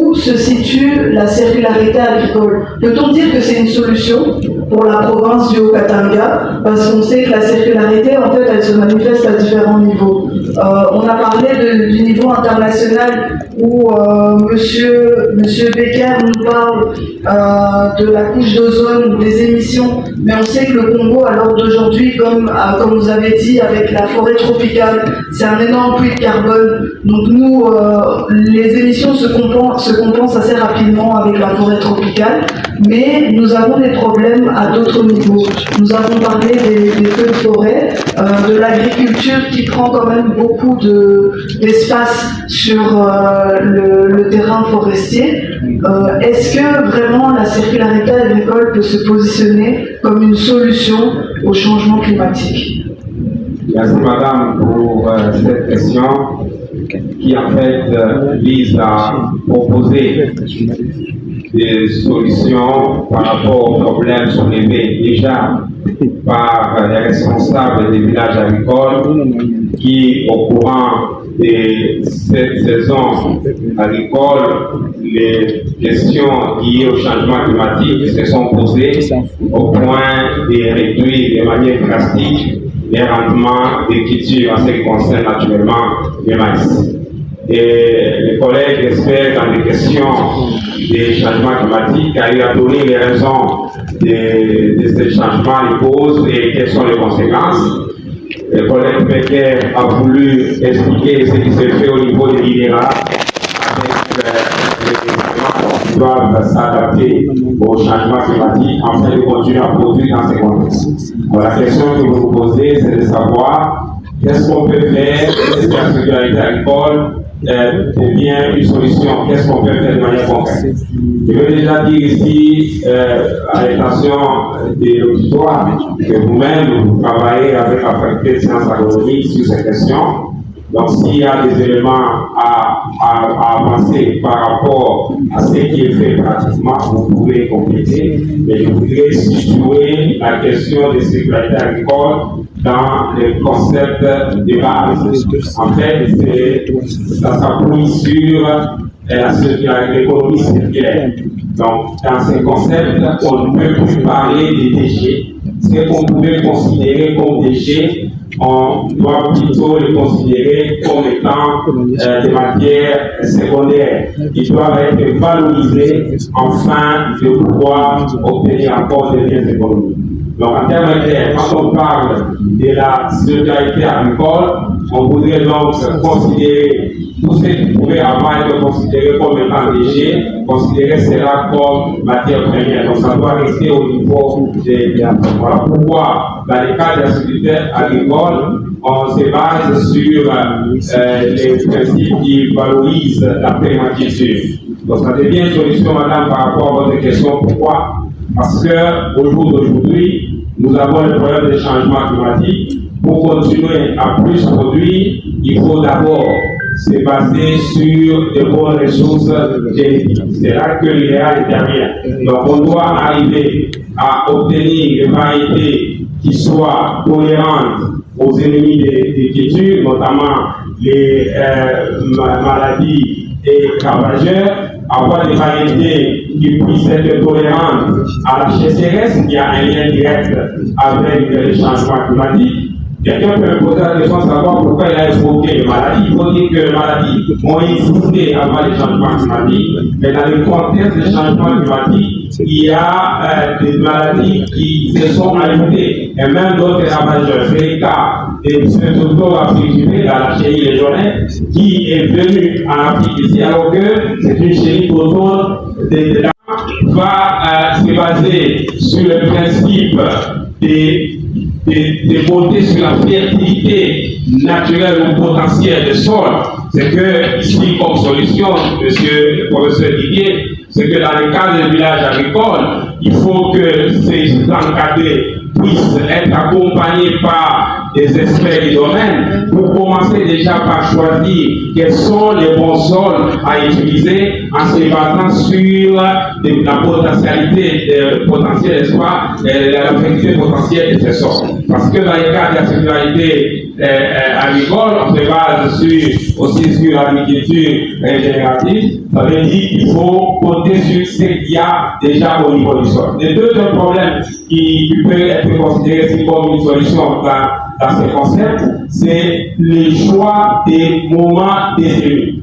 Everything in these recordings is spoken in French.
où se situe la circularité agricole? Peut-on dire que c'est une solution pour la province du Haut-Katanga? Parce qu'on sait que la circularité, en fait, elle se manifeste à différents niveaux. On a parlé du niveau international où Monsieur Becker nous parle de la couche d'ozone, des émissions, mais on sait que le Congo, à l'heure d'aujourd'hui, comme vous avez dit, avec la forêt tropicale, c'est un énorme puits de carbone. Donc nous, les émissions se compensent assez rapidement avec la forêt tropicale, mais nous avons des problèmes à d'autres niveaux. Nous avons parlé des feux de forêt, de l'agriculture qui prend quand même beaucoup d'espace sur le terrain forestier. Est-ce que vraiment la circularité agricole peut se positionner comme une solution au changement climatique? Merci Madame pour cette question qui en fait vise à proposer des solutions par rapport aux problèmes soulevés déjà par les responsables des villages agricoles qui, au courant de cette saison agricole, les questions liées au changement climatique se sont posées au point de réduire de manière drastique les rendements des cultures en ce qui concerne naturellement le maïs. Et les collègues experts dans les questions des changements climatiques ont donné les raisons de ces changements, les causes et quelles sont les conséquences. Le collègue Becker a voulu expliquer ce qui se fait au niveau des minéraux avec les éléments qui doivent s'adapter au changement climatique afin de continuer à produire dans ces contextes. Alors, la question que vous vous posez, c'est de savoir qu'est-ce qu'on peut faire, est-ce que la sécurité agricole devient une solution, qu'est-ce qu'on peut faire de manière concrète. Je veux déjà dire ici, à l'intention de l'auditoire, que vous-même, vous travaillez avec la faculté de sciences agronomiques sur ces questions. Donc, s'il y a des éléments à avancer par rapport à ce qui est fait pratiquement, vous pouvez compléter. Mais je voudrais situer la question de sécurité agricole dans les concepts de base. En fait, ça s'appuie sur l'économie circulaire. Donc, dans ces concepts, on ne peut plus parler des déchets. Ce qu'on pouvait considérer comme déchets, on doit plutôt les considérer comme étant des matières secondaires qui doivent être valorisées afin de pouvoir obtenir encore des biens économiques. Donc, en termes clairs, quand on parle de la circularité agricole, on voudrait donc considérer tout ce qui pouvait avant être considéré comme étant déchet, considérer cela comme matière première. Donc, ça doit rester au niveau des voilà pourquoi, dans le cas de la sécurité agricole, on se base sur les principes qui valorisent la permaculture. Donc, ça devient une solution, madame, par rapport à votre question. Pourquoi? Parce qu'au jour d'aujourd'hui, nous avons le problème des changements climatiques. Pour continuer à plus produire, il faut d'abord se baser sur de bonnes ressources génétiques. C'est là que l'idéal intervient. Donc, on doit arriver à obtenir des variétés qui soient tolérantes aux ennemis des cultures, notamment les maladies et ravageurs, avoir des variétés qui puissent être tolérantes à la sécheresse, qui a un lien direct avec les changements climatiques. Quelqu'un peut me poser la question de savoir pourquoi il a évoqué les maladies. Il faut dire que les maladies ont existé avant les changements climatiques, mais dans le contexte des changements climatiques, il y a des maladies qui se sont ajoutées, et même d'autres ravageurs. C'est le cas de ce docteur africain dans la chérie légionnaire qui est venu en Afrique ici, alors que c'est une chérie d'automne va se baser sur le principe de monter sur la fertilité naturelle ou potentielle des sols. C'est que, ici, comme solution, monsieur le professeur Didier, c'est que dans le cadre des villages agricoles, il faut que ces encadrés puissent être accompagnés par des experts du domaine pour commencer déjà par choisir quels sont les bons sols à utiliser en se basant sur la potentialité, potentielle, la fertilité potentielle de ces sols. Parce que dans le cas de la sécurité agricole, on se base aussi sur l'agriculture régénérative. Ça veut dire qu'il faut compter sur ce qu'il y a déjà au niveau du sol. Le deuxième problème qui peut être considéré comme une solution dans ce concept, c'est le choix des moments des semis.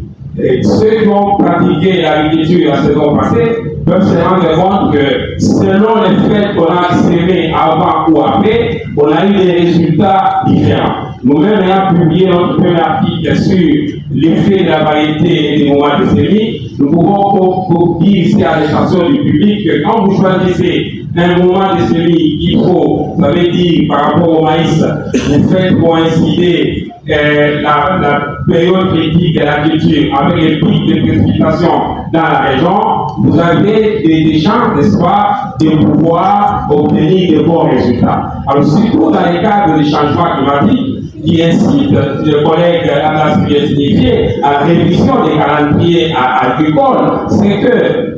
Ceux qui ont pratiqué l'agriculture la saison passée peuvent se rendre compte que selon les faits qu'on a semés avant ou après, on a eu des résultats différents. Nous-mêmes ayant publié notre premier article sur l'effet de la variété et des moments de semis, nous pouvons dire ici à l'attention du public que quand vous choisissez un moment de semis qu'il faut, ça veut dire par rapport au maïs, vous faites coïncider la période critique de l'agriculture avec les pics de précipitation dans la région, vous avez des chances, n'est-ce pas, de pouvoir obtenir de bons résultats. Alors, surtout dans les cadres du changement climatique, qui incite le collègue Atlas qui vient signifier à la révision des calendriers agricoles, c'est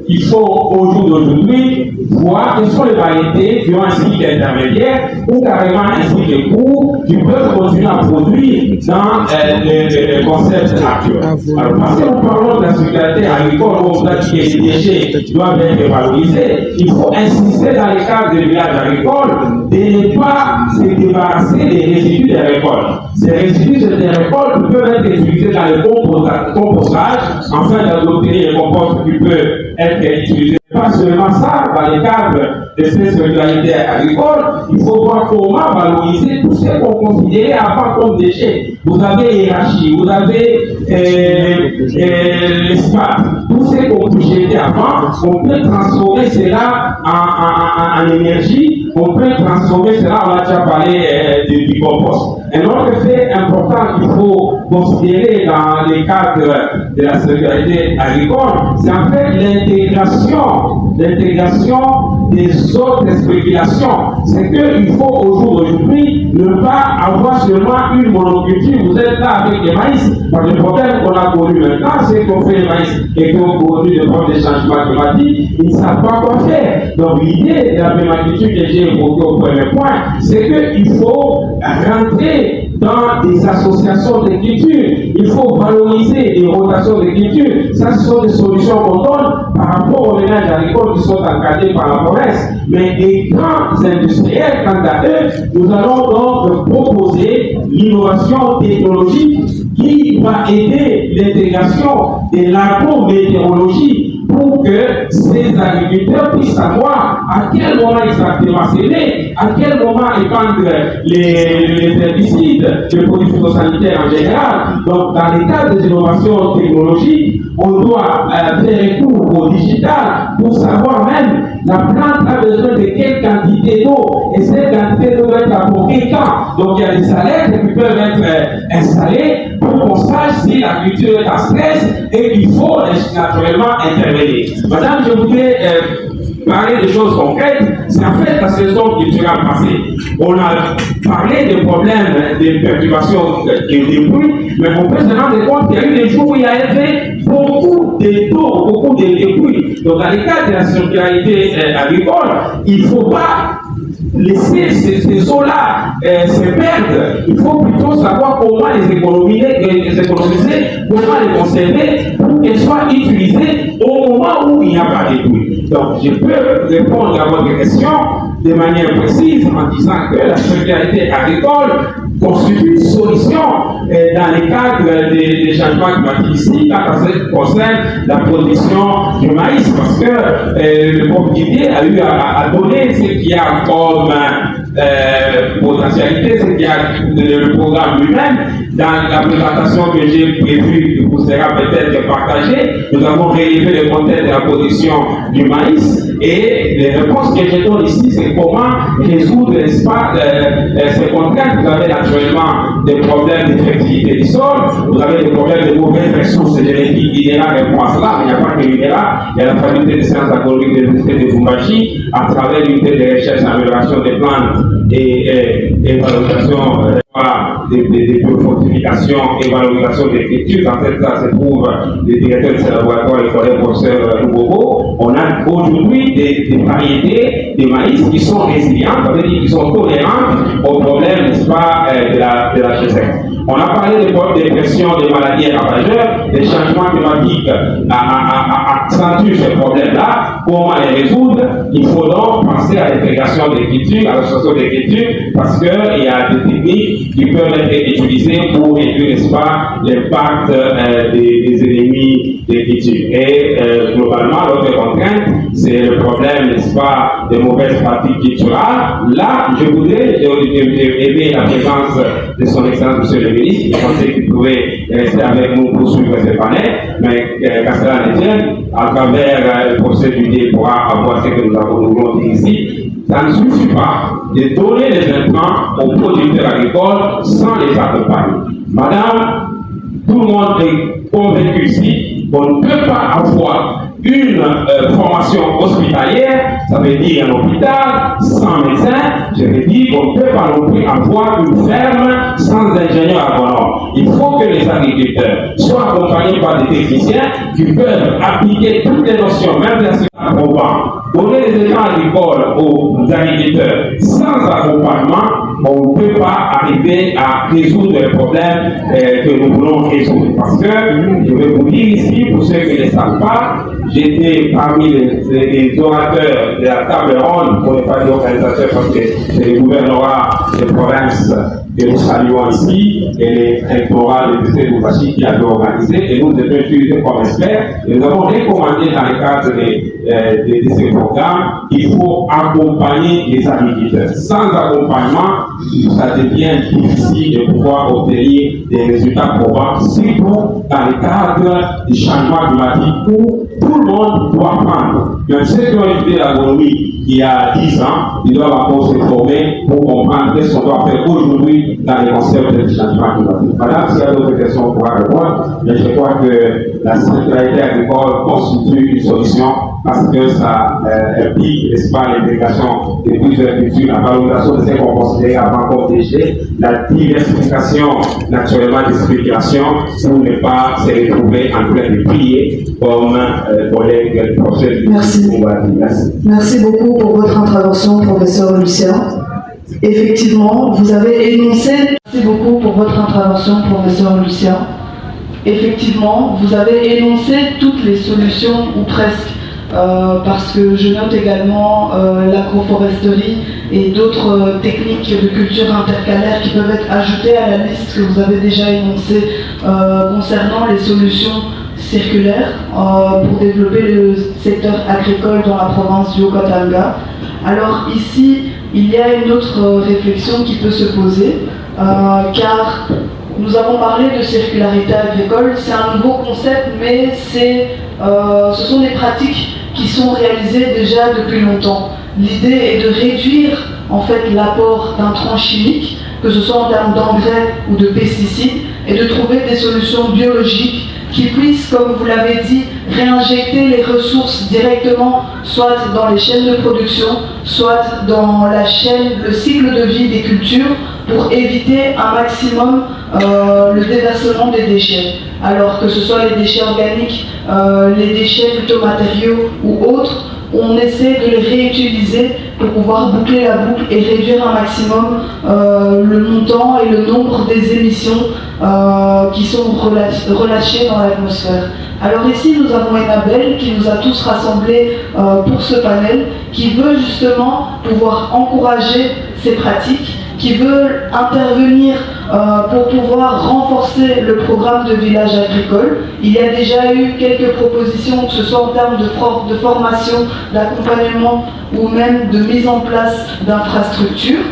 qu'il faut au jour d'aujourd'hui voir quelles sont les variétés qui ont un cycle intermédiaire ou carrément un cycle court qui peuvent continuer à produire dans le concept actuel. Alors, parce que nous parlons de la circularité agricole, où on a dit que les déchets doivent être valorisés, il faut insister dans les cadres des villages agricoles de ne pas se débarrasser des résidus des récoltes. Ces résidus des récoltes peuvent être utilisés dans le compostage afin d'obtenir les composts qui peuvent être utilisés. Pas seulement ça, dans les cadres de cette circularité agricole, il faut voir comment valoriser tout ce qu'on considérait avant comme déchets. Vous avez les rachis, vous avez les spats, tout ce qu'on peut jeter avant, on peut transformer cela en énergie, on peut transformer cela, on a déjà parlé du compost. Un autre fait important qu'il faut considérer dans les cadres de la circularité agricole, c'est en fait l'intégration des autres spéculations. C'est qu'il faut au jour d'aujourd'hui ne pas avoir seulement une monoculture. Vous êtes là avec les maïs. Parce que le problème qu'on a connu maintenant, c'est qu'on fait les maïs et qu'on produit de problèmes de changement climatique, ils ne savent pas quoi faire. Donc l'idée de la permaculture que j'ai évoquée au premier point, c'est qu'il faut rentrer dans des associations de culture. Il faut valoriser les rotations de culture. Ça, ce sont des solutions qu'on donne par rapport aux ménages agricoles qui sont encadrés par la promesse. Mais les grands industriels, quant à eux, nous allons donc proposer l'innovation technologique qui va aider l'intégration de l'agrométéorologie pour que ces agriculteurs puissent savoir à quel moment exactement s'aimer, à quel moment épandre les herbicides, les produits phytosanitaires en général. Donc, dans les cas des innovations technologiques, on doit faire recours au digital pour savoir même la plante a besoin de quelle quantité d'eau et cette quantité d'eau doit être apportée quand. Donc, il y a des alertes qui peuvent être installées pour qu'on sache si la culture est en stress et qu'il faut naturellement intervenir. Madame, je voudrais parler des choses concrètes. C'est en fait la saison culturelle passée. On a parlé des problèmes des perturbations des pluies, mais on peut se rendre compte qu'il y a eu des jours où il y a eu beaucoup de taux, beaucoup de pluies. Donc, dans les cas de la circularité agricole, il ne faut pas laisser ces eaux-là se perdre. Il faut plutôt savoir comment les économiser, comment les conserver pour qu'elles soient utilisées au moment où il n'y a pas de pluie. Donc, je peux répondre à votre question de manière précise en disant que la circularité agricole constitue une solution dans les cadres des changements climatiques ici, quand ça concerne la production du maïs, parce que le prof Didier a eu à donner ce qu'il y a comme potentialité, ce qu'il y a le programme lui-même. Dans la présentation que j'ai prévue, qui vous sera peut-être partagée, nous avons relevé le contexte de la production du maïs et les réponses que je donne ici, c'est comment résoudre, n'est-ce pas, ces contraintes. Vous avez naturellement des problèmes d'effectivité du sol, vous avez des problèmes de mauvaises ressources génétiques. INERA répond à cela, mais il n'y a pas que l'INERA, il y a la faculté des sciences agronomiques de l'Université de Bumbashi, à travers l'unité de recherche et amélioration des plantes et valorisation des biofortifications et valorisation des cultures. Dans cette classe se trouve le directeur de ce laboratoire, le collègue professeur Loubobo. On a aujourd'hui des variétés de maïs qui sont résilientes, ça veut dire qui sont tolérantes aux problèmes, n'est-ce pas, de la GSEC. On a parlé des pressions, des maladies ravageurs, des changements climatiques accentuent ces problèmes-là. Comment les résoudre? Il faut donc penser à l'intégration des cultures, à l'association des cultures, parce qu'il y a des techniques qui peuvent être utilisées pour réduire, n'est-ce pas, l'impact des ennemis des cultures. Et globalement, l'autre contrainte, c'est le problème, n'est-ce pas, des mauvaises pratiques culturelles. Là, je voudrais aimer la présence de son Excellence, Monsieur le Ministre. Je pensais qu'il pouvait rester avec nous pour suivre ces panels, mais qu'à cela ne tienne, à travers le procès du dé pourra avoir ce que nous voulons dire ici. Ça ne suffit pas de donner les intrants aux producteurs agricoles sans les accompagner. Madame, tout le monde est convaincu ici qu'on ne peut pas avoir une formation hospitalière, ça veut dire un hôpital sans médecin, je veux dire qu'on ne peut pas non plus avoir une ferme sans ingénieur agronome. Il faut que les agriculteurs soient accompagnés par des techniciens qui peuvent appliquer toutes les notions, même des accompagnements. Donner les états agricoles aux agriculteurs sans accompagnement, on ne peut pas arriver à résoudre les problèmes que nous voulons résoudre. Parce que, je vais vous dire ici, pour ceux qui ne le savent pas, j'étais parmi les orateurs de la table ronde, pour ne pas dire organisateurs, parce que c'est le gouvernorat des provinces que nous saluons ici, et les rectorats de l'Université de Boubachi qui avaient organisé, et nous étions utilisés comme experts, et nous avons recommandé dans le cadre de ces programmes qu'il faut accompagner les agriculteurs. Sans accompagnement, ça devient difficile de pouvoir obtenir des résultats probants, surtout dans le cadre du changement climatique où tout le monde doit prendre. Même ceux qui ont étudié l'agronomie il y a 10 ans, ils doivent encore se former pour comprendre qu'est-ce qu'on doit faire aujourd'hui dans les concepts du changement climatique. Madame, s'il y a d'autres questions, on pourra répondre, mais je crois que la circularité agricole constitue une solution parce que ça implique, n'est-ce pas, l'intégration de plusieurs cultures, la valorisation de ce qu'on considère avant comme déchets, la diversification naturellement des spéculations pour ne pas se retrouver en train de plier comme collègue professeur. Merci. Merci beaucoup pour votre intervention, professeur Lucien. Effectivement, vous avez énoncé. Merci beaucoup pour votre intervention, professeur Lucien. Effectivement, vous avez énoncé toutes les solutions, ou presque, parce que je note également l'agroforesterie et d'autres techniques de culture intercalaire qui peuvent être ajoutées à la liste que vous avez déjà énoncée concernant les solutions circulaires pour développer le secteur agricole dans la province du Haut-Katanga. Alors ici, il y a une autre réflexion qui peut se poser, car nous avons parlé de circularité agricole, c'est un nouveau concept, mais ce sont des pratiques qui sont réalisées déjà depuis longtemps. L'idée est de réduire en fait l'apport d'intrants chimiques, que ce soit en termes d'engrais ou de pesticides, et de trouver des solutions biologiques qui puissent, comme vous l'avez dit, réinjecter les ressources directement, soit dans les chaînes de production, soit dans le cycle de vie des cultures, pour éviter un maximum le déversement des déchets. Alors que ce soit les déchets organiques, les déchets plutôt matériaux ou autres, on essaie de les réutiliser pour pouvoir boucler la boucle et réduire un maximum le montant et le nombre des émissions qui sont relâchées dans l'atmosphère. Alors ici, nous avons Enabel qui nous a tous rassemblés pour ce panel, qui veut justement pouvoir encourager ces pratiques, qui veut intervenir pour pouvoir renforcer le programme de village agricole. Il y a déjà eu quelques propositions, que ce soit en termes de formation, d'accompagnement ou même de mise en place d'infrastructures.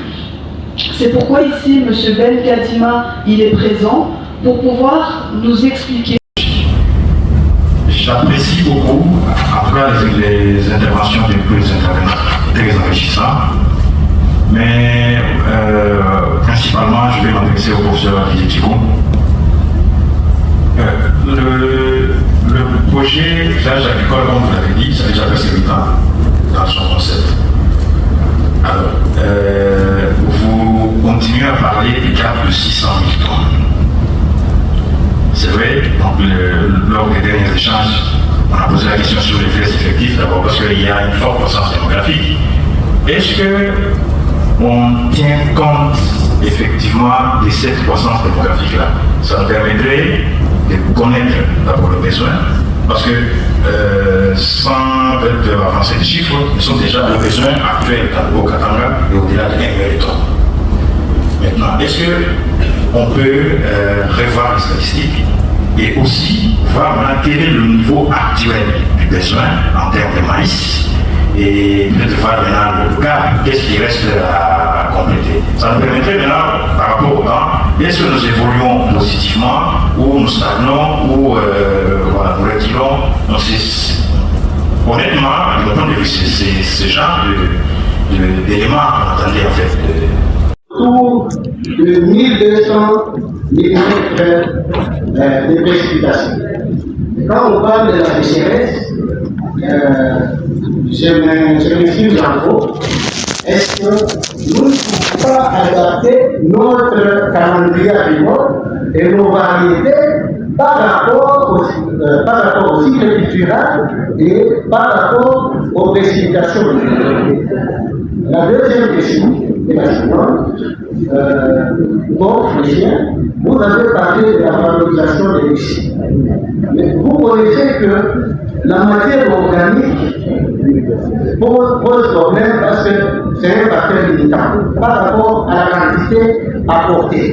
C'est pourquoi ici, M. Ben Kadima, il est présent pour pouvoir nous expliquer. J'apprécie beaucoup, en tout cas, les interventions de tous les intervenants, très enrichissantes. Mais principalement, je vais m'adresser au professeur Didier Thibault. Le projet village agricole, comme vous l'avez dit, ça a déjà presque 8 ans dans son concept. Alors, vous continuez à parler du cap de 600 000 tonnes. C'est vrai, donc lors des derniers échanges, on a posé la question sur les faits effectifs, d'abord parce qu'il y a une forte croissance démographique. Est-ce que on tient compte effectivement de cette croissance démographique-là. Ça nous permettrait de connaître d'abord le besoin, parce que sans avancer les chiffres, nous sommes déjà dans le besoin actuel au Katanga et au-delà de 1 million de tonnes. Maintenant, est-ce qu'on peut revoir les statistiques et aussi voir maintenant quel est le niveau actuel du besoin en termes de maïs et peut-être voir maintenant le gap, qu'est-ce qui reste à compléter. Ça nous permettrait maintenant, par rapport au temps, est-ce que nous évoluons positivement ou nous stagnons ou voilà, nous reculons. Donc honnêtement, de mon point de vue, c'est ce genre d'éléments qu'on attendait en fait. Autour de 1200 mm de précipitations. Quand on parle de la sécheresse, je m'excuse en faux. Est-ce que nous ne pouvons pas adapter notre calendrier agricole et nos variétés par rapport au cycle cultural et par rapport aux précipitations? La deuxième question est la suivante. Vous avez parlé de la valorisation des déchets. Mais vous connaissez que la matière organique pose problème parce que c'est un facteur limitant par rapport à la quantité apportée.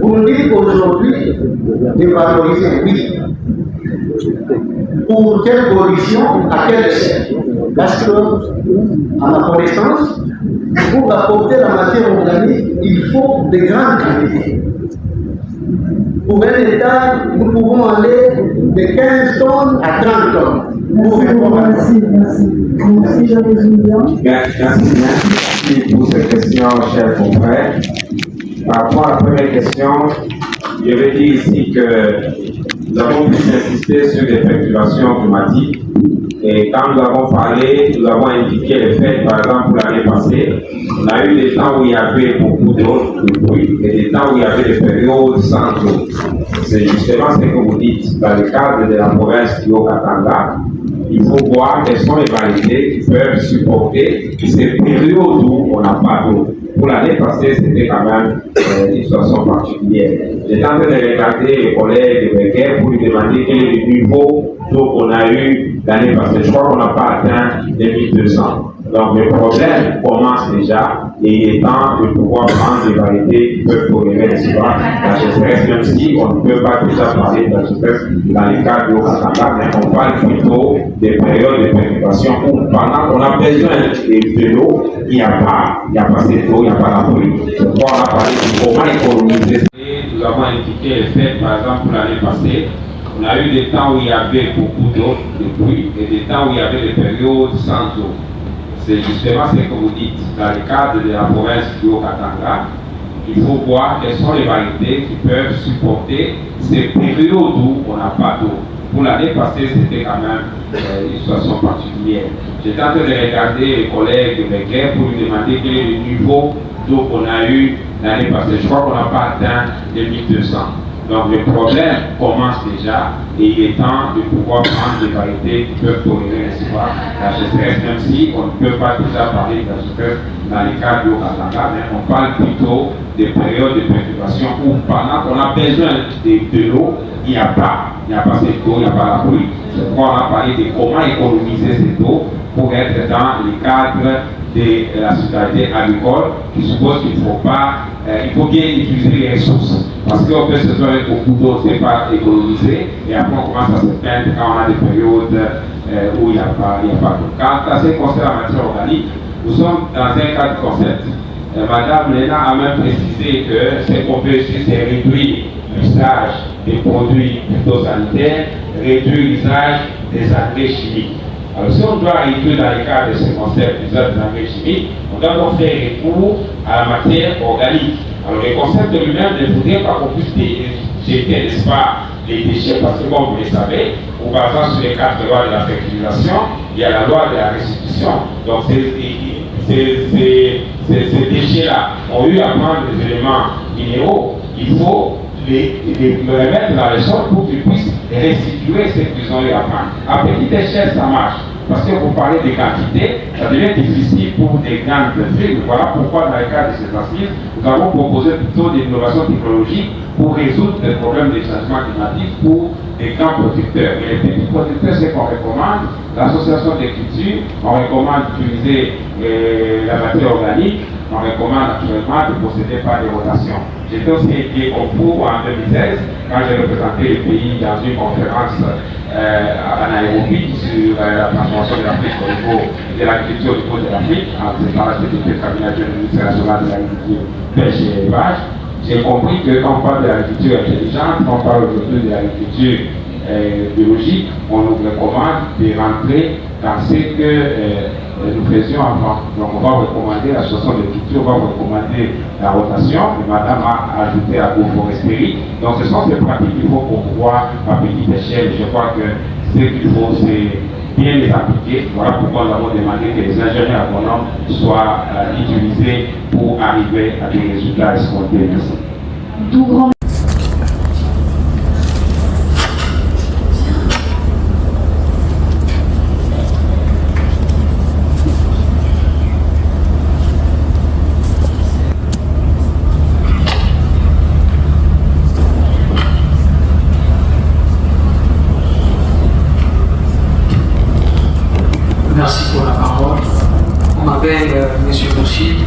Vous nous dites aujourd'hui de valoriser, oui. Pour quelle condition, à quelle échelle? Parce que, à ma connaissance, pour apporter la matière organique, il faut de grandes quantités. Pour un État, nous pouvons aller de 15 tonnes à 30 tonnes. Merci, je résume bien. Merci pour cette question, chers confrères. Par rapport à la première question, je vais dire ici que nous avons pu insister sur des perturbations climatiques. Et quand nous avons parlé, nous avons indiqué les faits, par exemple, pour l'année passée, on a eu des temps où il y avait beaucoup d'eau, de pluie, et des temps où il y avait des périodes sans eau. C'est justement ce que vous dites. Dans le cadre de la province du Haut-Katanga, il faut voir quelles sont les variétés qui peuvent supporter ces périodes où on n'a pas d'eau. Pour l'année passée, c'était quand même une situation particulière. J'étais en train de regarder les collègues de Becker pour lui demander quel est le niveau d'eau qu'on a eu l'année passée. Je crois qu'on n'a pas atteint les 1200. Donc le problème commence déjà et il est temps de pouvoir prendre des variétés qui peuvent tolérer la sécheresse, même si on ne peut pas déjà parler de la sécheresse dans les cas de Haut-Katanga, mais on parle plutôt des périodes de préoccupation où pendant qu'on a besoin de l'eau, il n'y a pas assez d'eau, il n'y a pas la pluie. Donc on a parlé de comment économiser. Nous avons indiqué les faits, par exemple, pour l'année passée. On a eu des temps où il y avait beaucoup d'eau, de pluie, et des temps où il y avait des périodes sans eau. C'est justement ce que vous dites. Dans le cadre de la province du Haut-Katanga, il faut voir quelles sont les variétés qui peuvent supporter ces périodes où on n'a pas d'eau. Pour l'année passée, c'était quand même une situation particulière. J'étais en train de regarder les collègues de Becker pour lui demander quel est le niveau d'eau qu'on a eu l'année passée. Je crois qu'on n'a pas atteint les 1200. Donc le problème commence déjà et il est temps de pouvoir prendre des variétés qui peuvent tolérer la sécheresse, même si on ne peut pas déjà parler de la sécheresse dans les cas du Haut-Katanga, mais on parle plutôt des périodes de perturbation où pendant qu'on a besoin de l'eau, il n'y a pas cette eau, il n'y a pas la pluie. C'est pourquoi on a parlé de comment économiser cette eau pour être dans les cadres de la citoyenneté agricole qui suppose qu'il faut bien utiliser les ressources. Parce qu'on peut se faire avec beaucoup d'eau, c'est pas économiser, et après on commence à se plaindre quand on a des périodes où il n'y a pas d'eau. Quant à ce qui concerne la matière organique, nous sommes dans un cadre concept. Madame Léna a même précisé que ce qu'on peut essayer, c'est réduire l'usage des produits phytosanitaires, réduire l'usage des engrais chimiques. Alors si on doit réduire dans le cadre de ce concept d'usage des engrais chimiques, on doit donc faire recours à la matière organique. Alors le concept de lui-même ne voudrait pas qu'on puisse jeter, n'est-ce pas, les déchets, parce que comme vous le savez, en basant sur les 4 lois de la fertilisation, il y a la loi de la restitution. Donc ces déchets-là ont eu à prendre des éléments minéraux, il faut les remettre dans le sol pour qu'ils puissent restituer ce qu'ils ont eu à prendre. À petite échelle, ça marche. Parce que vous parlez des quantités, ça devient difficile pour des grandes firmes. Voilà pourquoi dans le cadre de ces assises, nous avons proposé plutôt des innovations technologiques pour résoudre les problèmes des changements climatiques pour des grands producteurs. Et les petits producteurs, c'est qu'on recommande l'association des cultures, on recommande d'utiliser la matière organique, on recommande actuellement de procéder par des rotations. J'étais aussi aidé au cours en 2016 quand j'ai représenté le pays dans une conférence à Nairobi sur la transformation de l'Afrique au niveau de l'agriculture au niveau de l'Afrique, en présentant la CDP cabinet du ministère national de l'agriculture, pêche et élevage. J'ai compris que quand on parle de l'agriculture intelligente, quand on parle aujourd'hui de l'agriculture biologique, on nous recommande de rentrer dans ce que nous faisions avant. Donc on va recommander l'association de culture, on va recommander la rotation, et madame a ajouté l'agroforesterie. Donc ce sont ces pratiques qu'il faut promouvoir à petite échelle. Je crois que ce qu'il faut, c'est bien les appliquer. Voilà pourquoi nous avons demandé que les ingénieurs agronomes soient utilisés pour arriver à des résultats escomptés. Merci. Tout grand Merci pour la parole. On m'appelle Monsieur Bouchid.